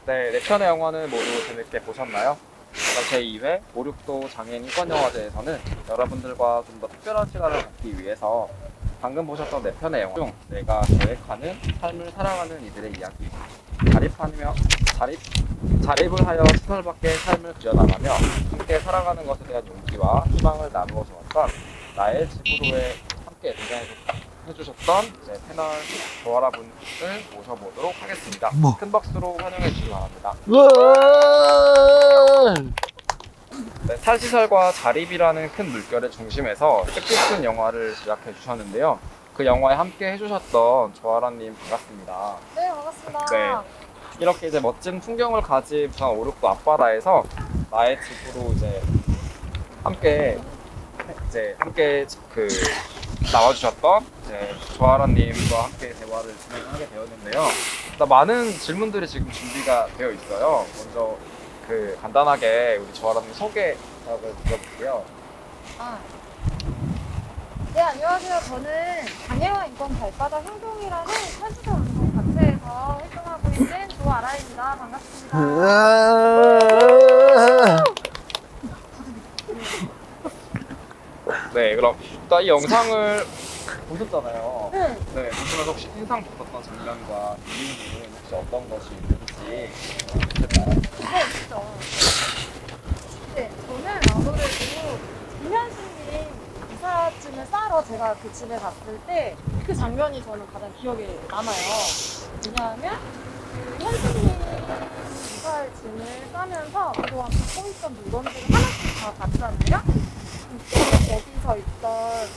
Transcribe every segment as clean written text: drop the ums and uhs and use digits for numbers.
네, 네 편의 영화는 모두 재밌게 보셨나요? 제2회 오륙도 장애인 인권영화제에서는 여러분들과 좀 더 특별한 시간을 갖기 위해서 방금 보셨던 네 편의 영화 중 내가 계획하는 삶을 살아가는 이들의 이야기, 자립하며 자립, 자립을 하여 시설 밖의 삶을 그려나가며 함께 살아가는 것에 대한 용기와 희망을 나누어 주었던 나의 집으로에 함께 등장해주셨던 패널 조아라 분을 모셔보도록 하겠습니다. 큰 박수로 환영해 주시기 바랍니다. 네, 탈시설과 자립이라는 큰 물결의 중심에서 뜻깊은 영화를 제작해 주셨는데요. 그 영화에 함께 해주셨던 조아라님 반갑습니다. 네, 반갑습니다. 네, 이렇게 이제 멋진 풍경을 가진 부산 오륙도 앞바다에서 나의 집으로 함께 나와주셨던 조아라님과 함께 대화를 진행하게 되었는데요. 일단 많은 질문들이 지금 준비가 되어 있어요. 먼저 간단하게 우리 조아라님 소개를 드려볼게요. 네, 안녕하세요. 저는 장애와 인권 발바다 행동이라는 탈시설 운동 단체에서 활동하고 있는 조아라입니다. 반갑습니다. 네, 그럼 일단 이 영상을 보셨잖아요. 네. 네, 보시면서 혹시 인상 깊었던 장면과 이유는 혹시 어떤 것이 있는지 있을까요? 있죠. 네, 저는 아무래도 김현수님 이삿짐을 싸러 제가 그 집에 갔을 때 그 장면이 저는 가장 기억에 남아요. 왜냐하면 그 현수님 이삿짐을 싸면서 그동안 갖고 있던 물건들을 하나씩 다 봤잖아요. 거기서 있던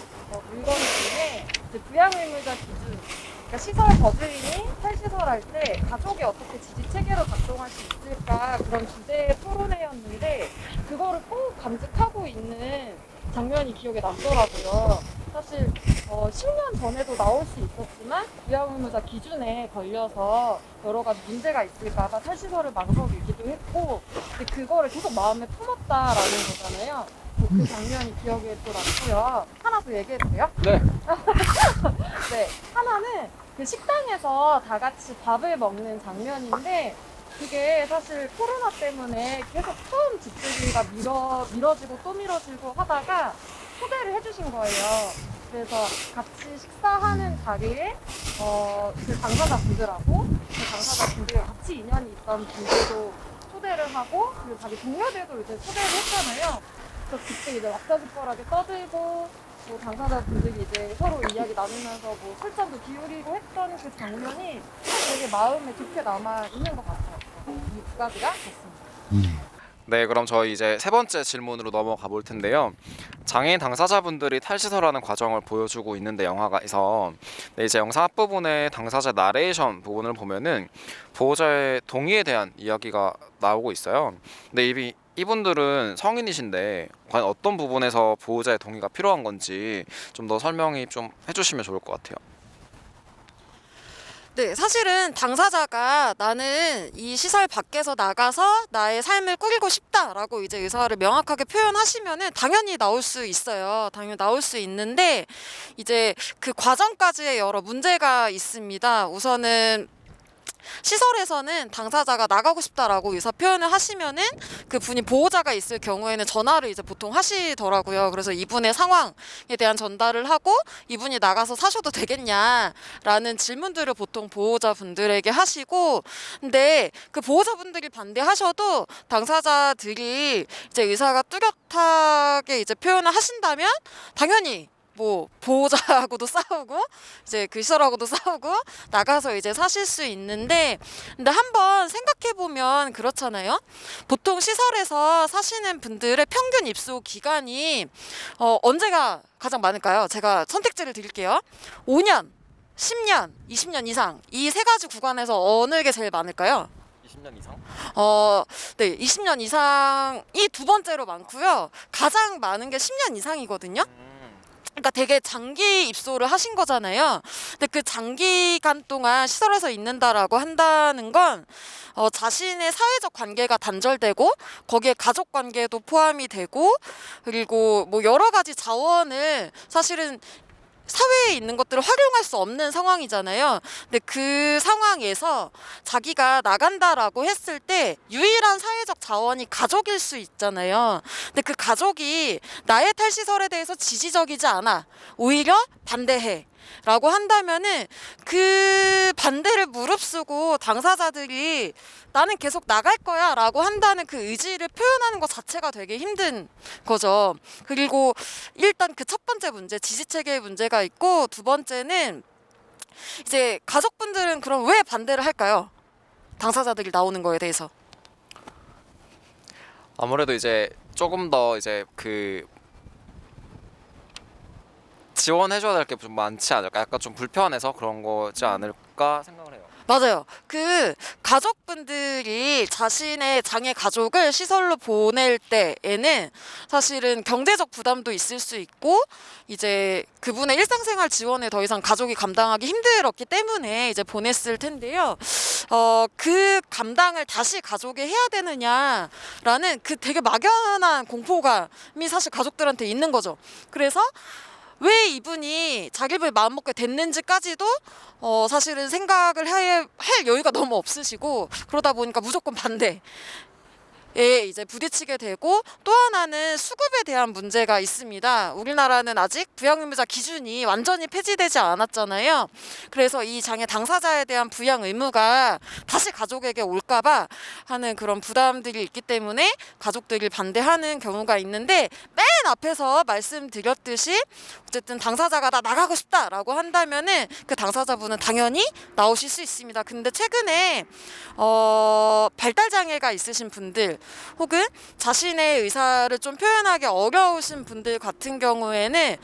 물건 중에 이제 부양의무자 기준, 그러니까 시설 거주인이 탈시설할 때 가족이 어떻게 지지 체계로 작동할 수 있을까 그런 주제의 토론회였는데 그거를 꼭 간직하고 있는 장면이 기억에 남더라고요. 사실 10년 전에도 나올 수 있었지만 부양의무자 기준에 걸려서 여러 가지 문제가 있을까봐 탈시설을 망설이기도 했고 근데 그거를 계속 마음에 품었다라는 거잖아요. 그 장면이 기억에 또 남고요. 하나 더 얘기해도 돼요? 네. 네, 하나는 그 식당에서 다 같이 밥을 먹는 장면인데 그게 사실 코로나 때문에 계속 처음 집들이가 미뤄지고 또 미뤄지고 하다가 초대를 해주신 거예요. 그래서 같이 식사하는 자리에 그 당사자분들하고 그 당사자분들과 같이 인연이 있던 분들도 초대를 하고 그리고 자기 동료들도 이제 초대를 했잖아요. 그래서 그때 이제 왁자지껄하게 떠들고 뭐 당사자분들이 이제 서로 이야기 나누면서 뭐 술잔도 기울이고 했던 그 장면이 되게 마음에 좋게 남아 있는 것 같아요. 이 두 가지가 됐습니다. 네, 그럼 저희 이제 세 번째 질문으로 넘어가 볼 텐데요. 장애인 당사자분들이 탈시설하는 과정을 보여주고 있는데 영화가에서 이제 영상 앞부분에 당사자 나레이션 부분을 보면은 보호자의 동의에 대한 이야기가 나오고 있어요. 근데 이분들은 성인이신데 과연 어떤 부분에서 보호자의 동의가 필요한 건지 좀 더 설명이 좀 해주시면 좋을 것 같아요. 네, 사실은 당사자가 나는 이 시설 밖에서 나가서 나의 삶을 꾸리고 싶다라고 이제 의사를 명확하게 표현하시면은 당연히 나올 수 있어요. 당연히 나올 수 있는데 이제 그 과정까지의 여러 문제가 있습니다. 우선은 시설에서는 당사자가 나가고 싶다라고 의사 표현을 하시면은 그 분이 보호자가 있을 경우에는 전화를 이제 보통 하시더라고요. 그래서 이분의 상황에 대한 전달을 하고 이분이 나가서 사셔도 되겠냐라는 질문들을 보통 보호자분들에게 하시고 근데 그 보호자분들이 반대하셔도 당사자들이 이제 의사가 뚜렷하게 이제 표현을 하신다면 당연히 뭐 보호자하고도 싸우고 이제 그 시설하고도 싸우고 나가서 이제 사실 수 있는데 근데 한번 생각해 보면 그렇잖아요. 보통 시설에서 사시는 분들의 평균 입소 기간이 언제가 가장 많을까요? 제가 선택지를 드릴게요. 5년, 10년, 20년 이상 이 세 가지 구간에서 어느 게 제일 많을까요? 20년 이상? 네, 20년 이상이 두 번째로 많고요. 가장 많은 게 10년 이상이거든요. 그러니까 되게 장기 입소를 하신 거잖아요. 근데 그 장기간 동안 시설에서 있는다라고 한다는 건 자신의 사회적 관계가 단절되고 거기에 가족 관계도 포함이 되고 그리고 뭐 여러 가지 자원을 사실은 사회에 있는 것들을 활용할 수 없는 상황이잖아요. 근데 그 상황에서 자기가 나간다라고 했을 때 유일한 사회적 자원이 가족일 수 있잖아요. 근데 그 가족이 나의 탈시설에 대해서 지지적이지 않아. 오히려 반대해. 라고 한다면은 그 반대를 무릅쓰고 당사자들이 나는 계속 나갈 거야 라고 한다는 그 의지를 표현하는 것 자체가 되게 힘든 거죠. 그리고 일단 그 첫 번째 문제, 지지체계의 문제가 있고, 두 번째는 이제 가족분들은 그럼 왜 반대를 할까요? 당사자들이 나오는 거에 대해서. 아무래도 이제 조금 더 이제 지원해줘야 될 게 좀 많지 않을까? 약간 좀 불편해서 그런 거지 않을까 생각을 해요. 맞아요. 그 가족분들이 자신의 장애 가족을 시설로 보낼 때에는 사실은 경제적 부담도 있을 수 있고, 이제 그분의 일상생활 지원을 더 이상 가족이 감당하기 힘들었기 때문에 이제 보냈을 텐데요. 그 감당을 다시 가족이 해야 되느냐라는 그 되게 막연한 공포감이 사실 가족들한테 있는 거죠. 그래서 왜 이분이 자기를 마음먹게 됐는지까지도 사실은 생각을 할 여유가 너무 없으시고, 그러다 보니까 무조건 반대에 이제 부딪히게 되고, 또 하나는 수급에 대한 문제가 있습니다. 우리나라는 아직 부양의무자 기준이 완전히 폐지되지 않았잖아요. 그래서 이 장애 당사자에 대한 부양 의무가 다시 가족에게 올까봐 하는 그런 부담들이 있기 때문에 가족들이 반대하는 경우가 있는데, 맨 앞에서 말씀드렸듯이 어쨌든 당사자가 나 나가고 싶다라고 한다면은 그 당사자분은 당연히 나오실 수 있습니다. 근데 최근에 발달 장애가 있으신 분들 혹은 자신의 의사를 좀 표현하기 어려우신 분들 같은 경우에는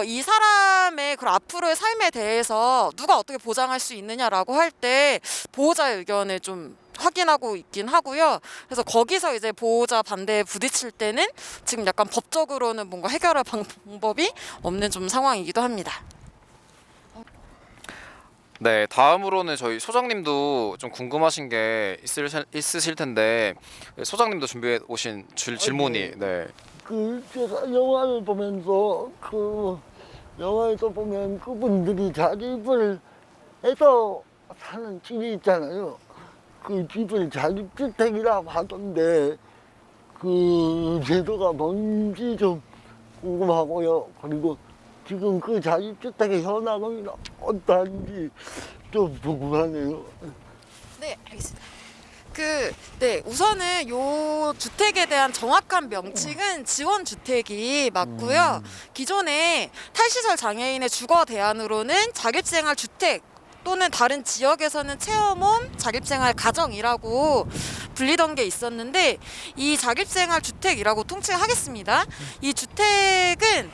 이 사람의 그런 앞으로의 삶에 대해서 누가 어떻게 보장할 수 있느냐라고 할 때 보호자의 의견을 좀 확인하고 있긴 하고요. 그래서 거기서 이제 보호자 반대에 부딪힐 때는 지금 약간 법적으로는 뭔가 해결할 방법이 없는 좀 상황이기도 합니다. 네, 다음으로는 저희 소장님도 좀 궁금하신 게 있으실 텐데, 소장님도 준비해 오신 질문이 네. 제가 영화를 보면서 영화에서 보면 그분들이 자립을 해서 사는 집이 있잖아요. 그 집을 자립주택이라고 하던데 그 제도가 뭔지 좀 궁금하고요. 그리고 지금 그 자립주택의 현황은 어떠한지 좀 궁금하네요. 네, 알겠습니다. 우선은 요 주택에 대한 정확한 명칭은 지원주택이 맞고요. 기존에 탈시설 장애인의 주거 대안으로는 자립생활 주택 또는 다른 지역에서는 체험홈, 자립생활 가정이라고 불리던 게 있었는데, 이 자립생활 주택이라고 통칭하겠습니다. 이 주택은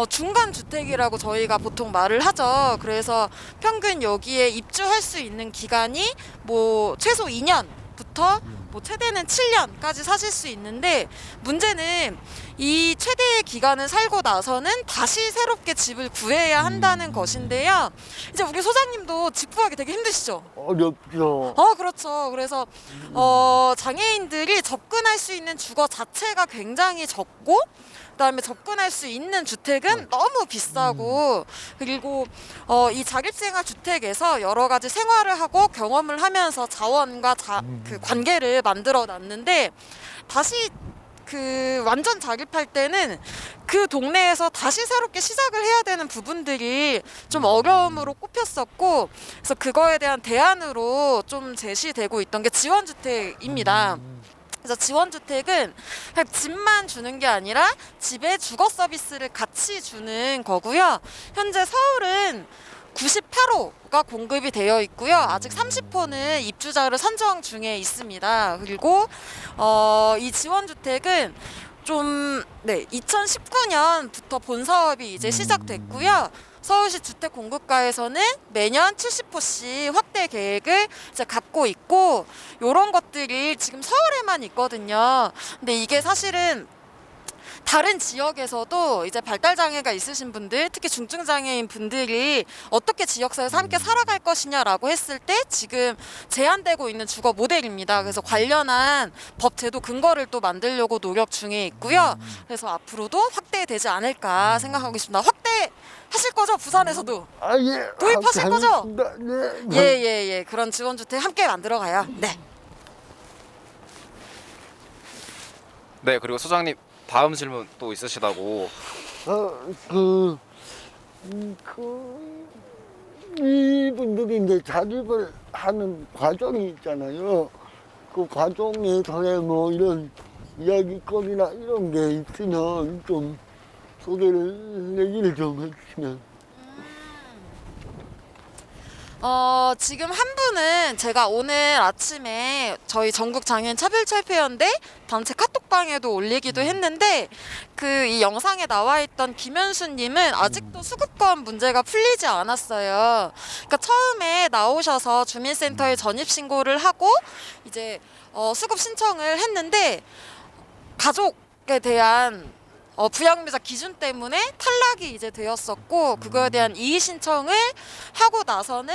중간 주택이라고 저희가 보통 말을 하죠. 그래서 평균 여기에 입주할 수 있는 기간이 뭐 최소 2년부터 뭐 최대는 7년까지 사실 수 있는데, 문제는 이 최대의 기간을 살고 나서는 다시 새롭게 집을 구해야 한다는 것인데요. 이제 우리 소장님도 집 구하기 되게 힘드시죠? 어렵죠. 그렇죠. 그래서 장애인들이 접근할 수 있는 주거 자체가 굉장히 적고, 그다음에 접근할 수 있는 주택은 너무 비싸고, 그리고 이 자립생활 주택에서 여러 가지 생활을 하고 경험을 하면서 자원과 그 관계를 만들어 놨는데, 다시 그 완전 자립할 때는 그 동네에서 다시 새롭게 시작을 해야 되는 부분들이 좀 어려움으로 꼽혔었고, 그래서 그거에 대한 대안으로 좀 제시되고 있던 게 지원주택입니다. 그래서 지원주택은 그냥 집만 주는 게 아니라 집에 주거 서비스를 같이 주는 거고요. 현재 서울은 98호가 공급이 되어 있고요. 아직 30호는 입주자를 선정 중에 있습니다. 그리고 이 지원주택은 좀 2019년부터 본 사업이 이제 시작됐고요. 서울시 주택공급과에서는 매년 70호씩 확대 계획을 이제 갖고 있고, 이런 것들이 지금 서울에만 있거든요. 근데 이게 사실은 다른 지역에서도 이제 발달 장애가 있으신 분들, 특히 중증 장애인 분들이 어떻게 지역사회에서 함께 살아갈 것이냐라고 했을 때 지금 제한되고 있는 주거 모델입니다. 그래서 관련한 법 제도 근거를 또 만들려고 노력 중에 있고요. 그래서 앞으로도 확대되지 않을까 생각하고 있습니다. 하실 거죠? 부산에서도. 아, 예. 도입하실 거죠? 알겠습니다. 네. 예예예. 그런 지원주택 함께 만들어 가요. 네. 네, 그리고 소장님 다음 질문 또 있으시다고. 이분들이 이제 자립을 하는 과정이 있잖아요. 그 과정에서의 뭐 이런 이야기거리나 이런 게 있으면 좀 소개를 얘기를 좀 해주시면. 지금 한 분은 제가 오늘 아침에 저희 전국 장애인 차별철폐연대 단체 카톡방에도 올리기도 했는데 그 이 영상에 나와 있던 김현수님은 아직도 수급권 문제가 풀리지 않았어요. 그러니까 처음에 나오셔서 주민센터에 전입신고를 하고 이제 수급 신청을 했는데 가족에 대한 부양비자 기준 때문에 탈락이 이제 되었었고 그거에 대한 이의 신청을 하고 나서는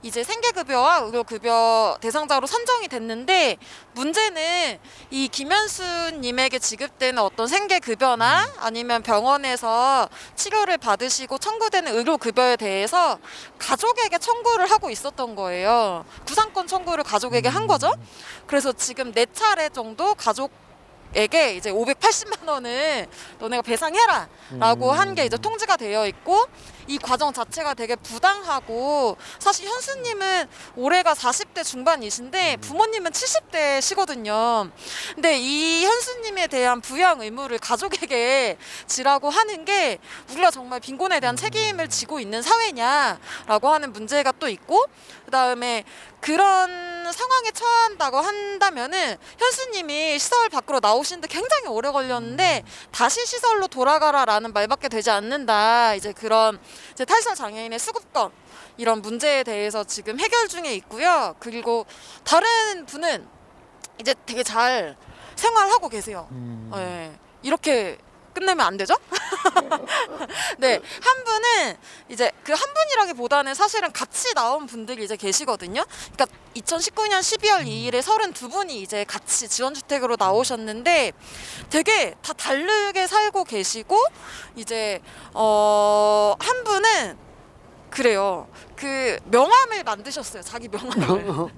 이제 생계급여와 의료급여 대상자로 선정이 됐는데 문제는 이 김현수님에게 지급되는 어떤 생계급여나 아니면 병원에서 치료를 받으시고 청구되는 의료급여에 대해서 가족에게 청구를 하고 있었던 거예요. 구상권 청구를 가족에게 한 거죠. 그래서 지금 4차례 정도 가족에게 이제 580만 원을 너네가 배상해라 라고 한 게 이제 통지가 되어 있고 이 과정 자체가 되게 부당하고 사실 현수님은 올해가 40대 중반이신데 부모님은 70대시거든요. 근데 이 현수님에 대한 부양 의무를 가족에게 지라고 하는 게 우리가 정말 빈곤에 대한 책임을 지고 있는 사회냐라고 하는 문제가 또 있고 그다음에 그런 상황에 처한다고 한다면은 현수님이 시설 밖으로 나오시는데 굉장히 오래 걸렸는데 다시 시설로 돌아가라라는 말밖에 되지 않는다. 이제 그런 이제 탈설 장애인의 수급권 이런 문제에 대해서 지금 해결 중에 있고요. 그리고 다른 분은 이제 되게 잘 생활하고 계세요. 네, 이렇게 끝내면 안 되죠? 네, 한 분은 이제 그 한 분이라기보다는 사실은 같이 나온 분들이 이제 계시거든요. 그러니까 2019년 12월 2일에 32분이 이제 같이 지원주택으로 나오셨는데 되게 다 다르게 살고 계시고 이제 한 분은 그래요. 그 명함을 만드셨어요. 자기 명함을.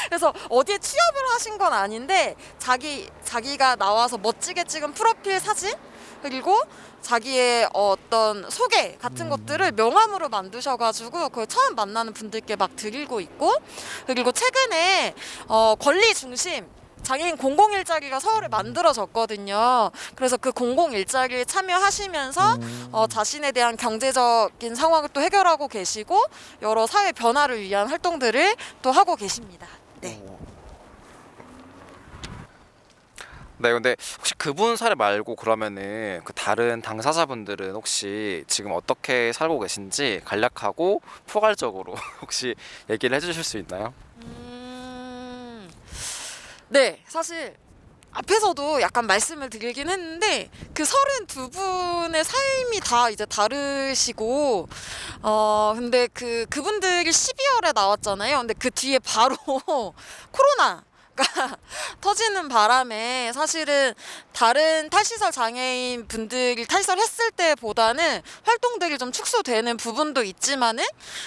그래서 어디에 취업을 하신 건 아닌데 자기가 나와서 멋지게 찍은 프로필 사진 그리고 자기의 어떤 소개 같은 것들을 명함으로 만드셔가지고 그걸 처음 만나는 분들께 막 드리고 있고 그리고 최근에 권리 중심 장애인 공공일자리가 서울에 만들어졌거든요. 그래서 그 공공일자리에 참여하시면서 자신에 대한 경제적인 상황을 또 해결하고 계시고 여러 사회 변화를 위한 활동들을 또 하고 계십니다. 네. 네, 근데 혹시 그분 사례 말고 그러면은 그 다른 당사자분들은 혹시 지금 어떻게 살고 계신지 간략하고 포괄적으로 혹시 얘기를 해주실 수 있나요? 네, 사실 앞에서도 약간 말씀을 드리긴 했는데 그 32분의 삶이 다 이제 다르시고 근데 그분들이 12월에 나왔잖아요. 근데 그 뒤에 바로 코로나 터지는 바람에 사실은 다른 탈시설 장애인 분들이 탈설했을 때보다는 활동들이 좀 축소되는 부분도 있지만은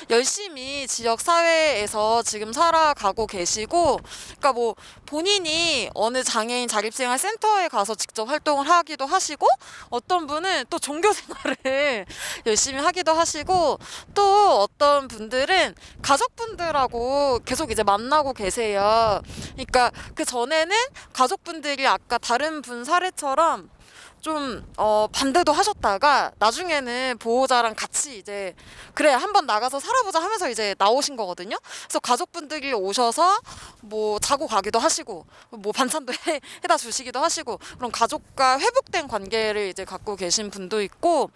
열심히 지역 사회에서 지금 살아가고 계시고 그러니까 뭐 본인이 어느 장애인 자립생활 센터에 가서 직접 활동을 하기도 하시고 어떤 분은 또 종교 생활을 열심히 하기도 하시고 또 어떤 분들은 가족분들하고 계속 이제 만나고 계세요. 그러니까 그 전에는 가족분들이 아까 다른 분 사례처럼 좀 반대도 하셨다가 나중에는 보호자랑 같이 이제 그래 한번 나가서 살아보자 하면서 이제 나오신 거거든요. 그래서 가족분들이 오셔서 뭐 자고 가기도 하시고 뭐 반찬도 해다 주시기도 하시고 그런 가족과 회복된 관계를 이제 갖고 계신 분도 있고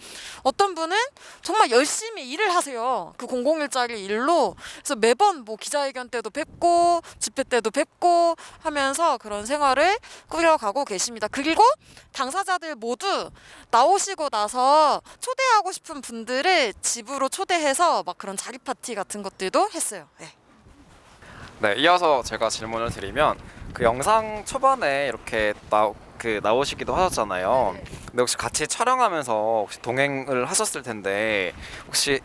어떤 분은 정말 열심히 일을 하세요. 그 공공일자리 일로 그래서 매번 뭐 기자회견 때도 뵙고 집회 때도 뵙고 하면서 그런 생활을 꾸려가고 계십니다. 그리고 당사자들 모두 나오시고 나서 초대하고 싶은 분들을 집으로 초대해서 막 그런 자립 파티 같은 것들도 했어요. 네. 네, 이어서 제가 질문을 드리면 그 영상 초반에 이렇게 나오시기도 하셨잖아요. 네. 근데 혹시 같이 촬영하면서 혹시 동행을 하셨을 텐데 혹시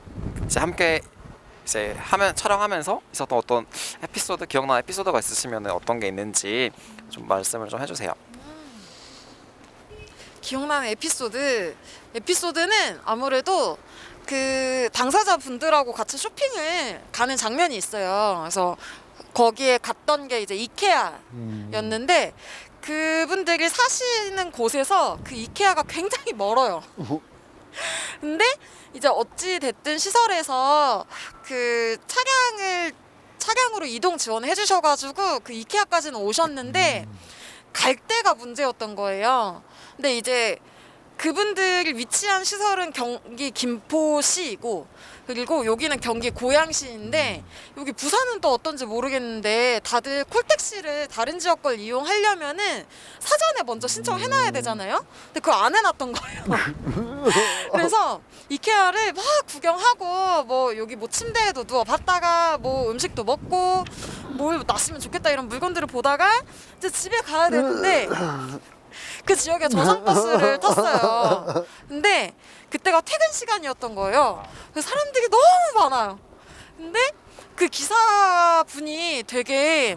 이제 함께 이제 촬영하면서 있었던 어떤 에피소드, 기억나는 에피소드가 있으시면 어떤 게 있는지 좀 말씀을 좀 해주세요. 기억나는 에피소드는 아무래도 그 당사자분들하고 같이 쇼핑을 가는 장면이 있어요. 그래서 거기에 갔던 게 이제 이케아였는데 그분들이 사시는 곳에서 그 이케아가 굉장히 멀어요. 근데 이제 어찌 됐든 시설에서 그 차량으로 이동 지원을 해주셔가지고 그 이케아까지는 오셨는데 갈 데가 문제였던 거예요. 근데 이제 그분들이 위치한 시설은 경기 김포시이고 그리고 여기는 경기 고양시인데 여기 부산은 또 어떤지 모르겠는데 다들 콜택시를 다른 지역 걸 이용하려면은 사전에 먼저 신청해놔야 되잖아요. 근데 그거 안 해놨던 거예요. 그래서 이케아를 막 구경하고 뭐 여기 뭐 침대에도 누워봤다가 뭐 음식도 먹고 뭘 났으면 좋겠다 이런 물건들을 보다가 이제 집에 가야 되는데 그 지역에 저상버스를 탔어요. 근데 그때가 퇴근 시간이었던 거예요. 그래서 사람들이 너무 많아요. 근데 그 기사분이 되게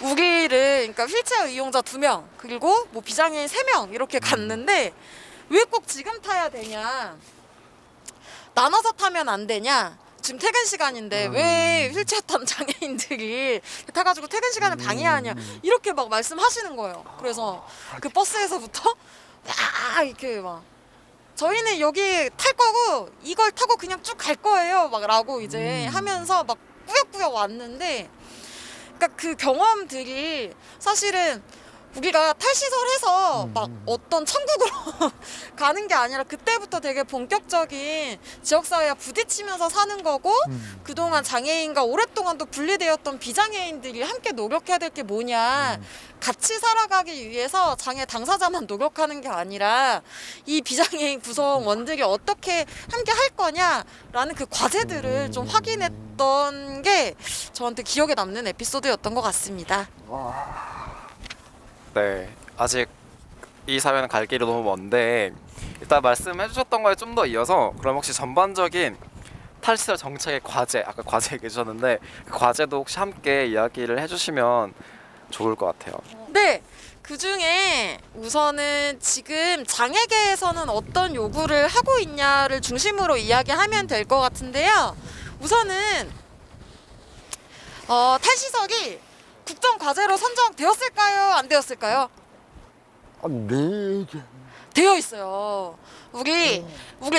우리를 그러니까 휠체어 이용자 2명 그리고 뭐 비장애인 3명 이렇게 갔는데 왜 꼭 지금 타야 되냐? 나눠서 타면 안 되냐? 지금 퇴근 시간인데 왜 휠체어 탄 장애인들이 타가지고 퇴근 시간을 방해하냐 이렇게 막 말씀하시는 거예요. 그래서 그 버스에서부터 막 이렇게 막 저희는 여기 탈 거고 이걸 타고 그냥 쭉 갈 거예요 막라고 이제 하면서 막 꾸역꾸역 왔는데 그러니까 그 경험들이 사실은 우리가 탈시설해서 막 어떤 천국으로 가는 게 아니라 그때부터 되게 본격적인 지역사회와 부딪히면서 사는 거고 그동안 장애인과 오랫동안 또 분리되었던 비장애인들이 함께 노력해야 될 게 뭐냐 같이 살아가기 위해서 장애 당사자만 노력하는 게 아니라 이 비장애인 구성원들이 어떻게 함께 할 거냐라는 그 과제들을 좀 확인했던 게 저한테 기억에 남는 에피소드였던 것 같습니다. 네, 아직 이 사회는 갈 길이 너무 먼데 일단 말씀해 주셨던 거에 좀 더 이어서 그럼 혹시 전반적인 탈시설 정책의 과제, 아까 과제 얘기해 주셨는데 그 과제도 혹시 함께 이야기를 해주시면 좋을 것 같아요. 네, 그 중에 우선은 지금 장애계에서는 어떤 요구를 하고 있냐를 중심으로 이야기하면 될 것 같은데요. 우선은 탈시설이 국정과제로 선정되었을까요? 안 되었을까요? 네. 되어 있어요. 우리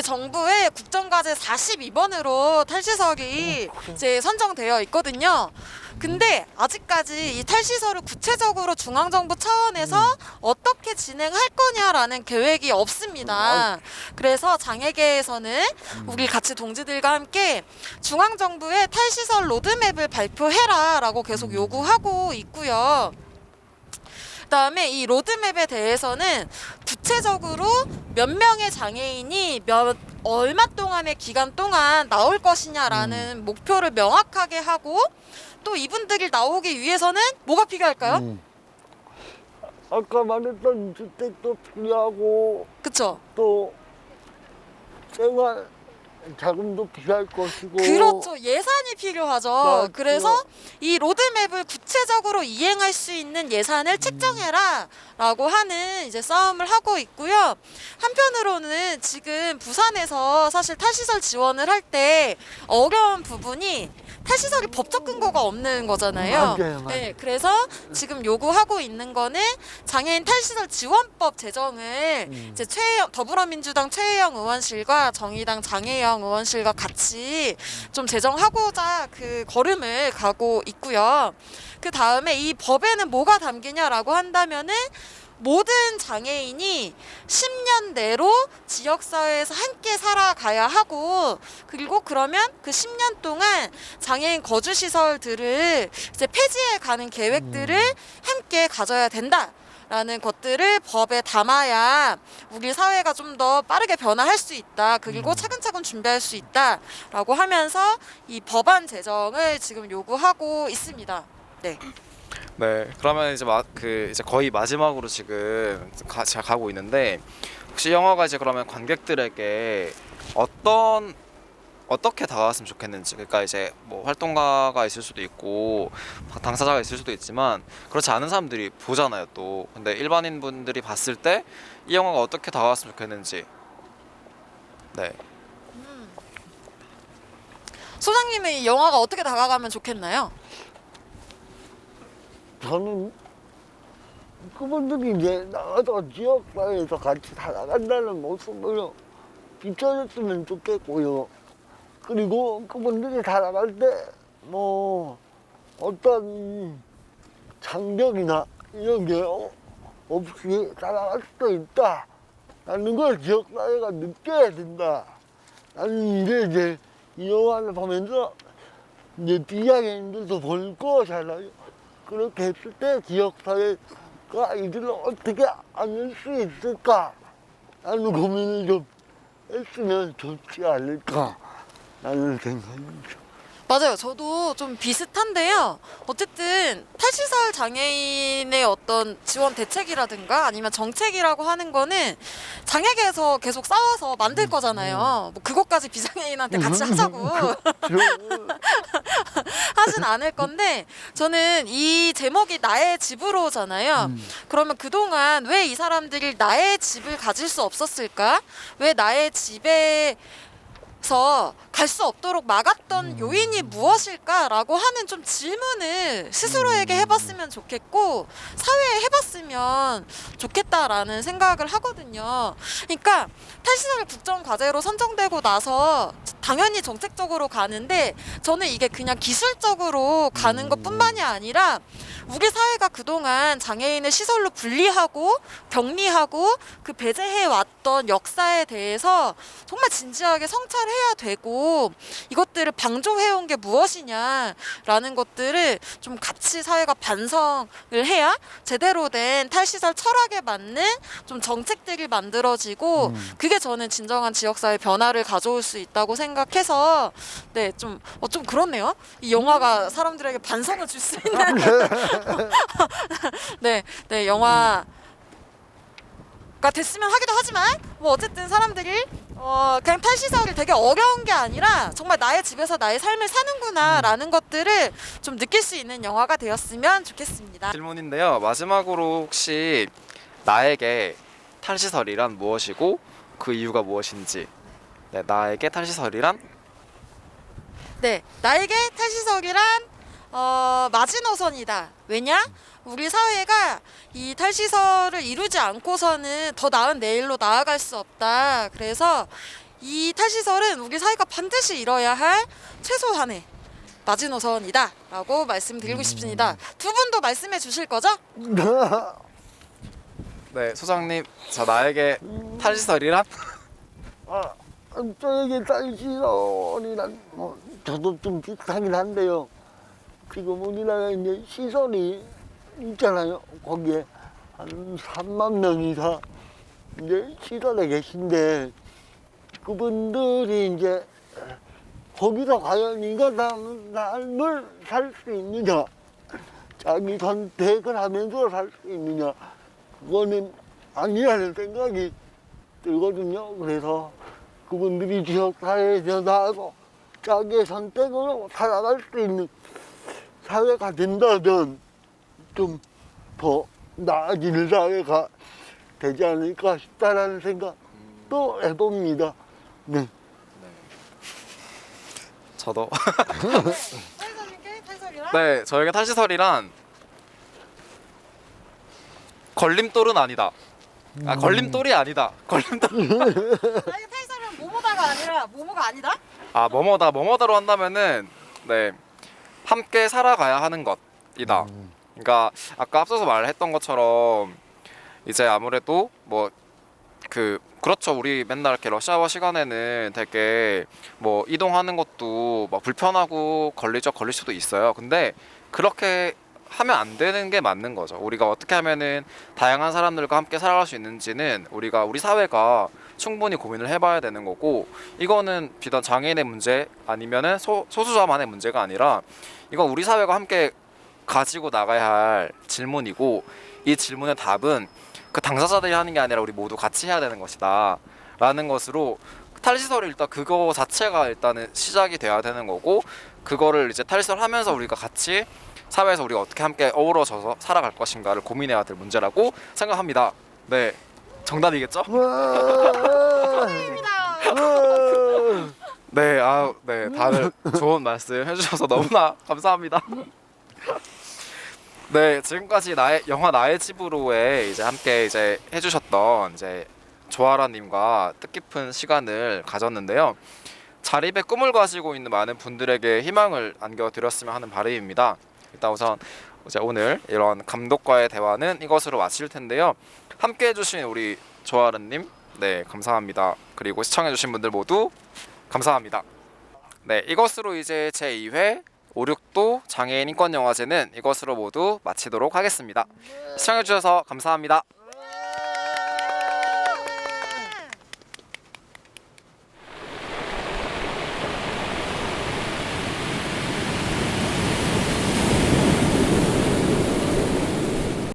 정부의 국정과제 42번으로 탈시설이 이제 선정되어 있거든요. 근데 아직까지 이 탈시설을 구체적으로 중앙정부 차원에서 어떻게 진행할 거냐라는 계획이 없습니다. 그래서 장애계에서는 우리 같이 동지들과 함께 중앙정부의 탈시설 로드맵을 발표해라라고 계속 요구하고 있고요. 그다음에 이 로드맵에 대해서는 구체적으로 몇 명의 장애인이 얼마 동안의 기간 동안 나올 것이냐라는 목표를 명확하게 하고 또 이분들이 나오기 위해서는 뭐가 필요할까요? 아까 말했던 주택도 필요하고 그쵸? 또 생활 자금도 필요할 것이고 그렇죠. 예산이 필요하죠. 맞죠. 그래서 이 로드맵을 구체적으로 이행할 수 있는 예산을 책정해라 라고 하는 이제 싸움을 하고 있고요. 한편으로는 지금 부산에서 사실 탈시설 지원을 할 때 어려운 부분이 탈시설이 법적 근거가 없는 거잖아요. 맞아요. 네, 그래서 지금 요구하고 있는 거는 장애인 탈시설 지원법 제정을 이제 더불어민주당 최혜영 의원실과 정의당 장혜영 의원실과 같이 좀 제정하고자 그 걸음을 가고 있고요. 그 다음에 이 법에는 뭐가 담기냐라고 한다면은 모든 장애인이 10년 내로 지역사회에서 함께 살아가야 하고 그리고 그러면 그 10년 동안 장애인 거주시설들을 이제 폐지해 가는 계획들을 함께 가져야 된다. 라는 것들을 법에 담아야 우리 사회가 좀 더 빠르게 변화할 수 있다. 그리고 차근차근 준비할 수 있다. 라고 하면서 이 법안 제정을 지금 요구하고 있습니다. 네. 네, 그러면 이제 이제 거의 마지막으로 지금 제가 가고 있는데 혹시 영화가 이제 그러면 관객들에게 어떻게 다가왔으면 좋겠는지, 그러니까 이제 뭐 활동가가 있을 수도 있고 당사자가 있을 수도 있지만 그렇지 않은 사람들이 보잖아요 또. 근데 일반인 분들이 봤을 때 이 영화가 어떻게 다가왔으면 좋겠는지. 네. 소장님은 이 영화가 어떻게 다가가면 좋겠나요? 저는 그분들이 이제 나가서 지역사회에서 같이 살아간다는 모습을 비춰줬으면 좋겠고요. 그리고 그분들이 살아갈 때 뭐 어떤 장벽이나 이런 게 없이 살아갈 수도 있다. 라는 걸 지역사회가 느껴야 된다. 나는 이제 이 영화를 보면서 이제 비장애인들도 볼 거잖아요. 그렇게 했을 때 지역사회가 이들을 어떻게 안을 수 있을까? 라는 고민을 좀 했으면 좋지 않을까? 라는 생각입니다. 맞아요. 저도 좀 비슷한데요. 어쨌든 탈시설 장애인의 어떤 지원 대책이라든가 아니면 정책이라고 하는 거는 장애계에서 계속 싸워서 만들 거잖아요. 뭐 그것까지 비장애인한테 같이 하자고 하진 않을 건데, 저는 이 제목이 나의 집으로잖아요. 그러면 그동안 왜 이 사람들이 나의 집을 가질 수 없었을까? 왜 나의 집에 갈 수 없도록 막았던 요인이 무엇일까라고 하는 좀 질문을 스스로에게 해봤으면 좋겠고 사회에 해봤으면 좋겠다라는 생각을 하거든요. 그러니까 탈시설 국정과제로 선정되고 나서 당연히 정책적으로 가는데, 저는 이게 그냥 기술적으로 가는 것뿐만이 아니라 우리 사회가 그동안 장애인을 시설로 분리하고 격리하고 그 배제해 왔던 역사에 대해서 정말 진지하게 성찰해야 되고, 이것들을 방조해온 게 무엇이냐라는 것들을 좀 같이 사회가 반성을 해야 제대로 된 탈시설 철학에 맞는 좀 정책들이 만들어지고 그게 저는 진정한 지역사회 변화를 가져올 수 있다고 생각해서, 네, 좀 그렇네요. 이 영화가 사람들에게 반성을 줄 수 있는 네, 영화가 됐으면 하기도 하지만, 뭐 어쨌든 사람들이 그냥 탈시설이 되게 어려운 게 아니라 정말 나의 집에서 나의 삶을 사는구나라는 것들을 좀 느낄 수 있는 영화가 되었으면 좋겠습니다. 질문인데요. 마지막으로 혹시 나에게 탈시설이란 무엇이고 그 이유가 무엇인지. 네, 나에게 탈시설이란? 네, 나에게 탈시설이란 마지노선이다. 왜냐? 우리 사회가 이 탈시설을 이루지 않고서는 더 나은 내일로 나아갈 수 없다. 그래서 이 탈시설은 우리 사회가 반드시 이뤄야 할 최소한의 마지노선이다 라고 말씀드리고 싶습니다. 두 분도 말씀해 주실 거죠? 네, 소장님. 자, 나에게 탈시설이란? 저에게 탈시설이란 저도 좀 비슷하긴 한데요. 지금 우리나라에 이제 시설이 있잖아요. 거기에 한 3만 명 이상 이제 시설에 계신데, 그분들이 이제 거기서 과연 인간다운 삶을 살 수 있느냐, 자기 선택을 하면서 살 수 있느냐, 그거는 아니라는 생각이 들거든요. 그래서 그분들이 지역사회에서 나가고 자기의 선택으로 살아갈 수 있는 사회가 된다면 좀 더 나아지는 사회가 되지 않을까 싶다라는 생각도 해봅니다. 네. 저도. 탈시설님께 탈시설이란? 네, 저에게 탈시설이란 걸림돌은 아니다. 걸림돌이 아니다. 걸림돌. 나에게 탈시설은 뭐뭐다가 아니라 뭐뭐가 아니다? 뭐뭐다로 한다면은, 네, 함께 살아가야 하는 것이다. 그러니까 아까 앞서서 말했던 것처럼 이제 아무래도 뭐 그렇죠. 우리 맨날 이렇게 러시아워 시간에는 되게 뭐 이동하는 것도 막 불편하고 걸릴 수도 있어요. 근데 그렇게 하면 안 되는 게 맞는 거죠. 우리가 어떻게 하면은 다양한 사람들과 함께 살아갈 수 있는지는 우리 사회가 충분히 고민을 해봐야 되는 거고, 이거는 비단 장애인의 문제 아니면은 소수자만의 문제가 아니라 이건 우리 사회가 함께 가지고 나가야 할 질문이고, 이 질문의 답은 그 당사자들이 하는 게 아니라 우리 모두 같이 해야 되는 것이다 라는 것으로, 탈시설이 일단 그거 자체가 일단은 시작이 돼야 되는 거고, 그거를 이제 탈시설하면서 우리가 같이 사회에서 우리가 어떻게 함께 어우러져서 살아갈 것인가를 고민해야 될 문제라고 생각합니다. 네, 정답이겠죠? 네, 네, 다들 좋은 말씀 해주셔서 너무나 감사합니다. 네, 지금까지 영화 나의 집으로에 이제 함께 이제 해주셨던 이제 조아라님과 뜻깊은 시간을 가졌는데요. 자립의 꿈을 가지고 있는 많은 분들에게 희망을 안겨드렸으면 하는 바람입니다. 일단 우선 이제 오늘 이런 감독과의 대화는 이것으로 마칠 텐데요. 함께 해주신 우리 조아라님, 네, 감사합니다. 그리고 시청해주신 분들 모두 감사합니다. 네, 이것으로 이제 제2회 5.6도 장애인 인권영화제는 이것으로 모두 마치도록 하겠습니다. 시청해주셔서 감사합니다.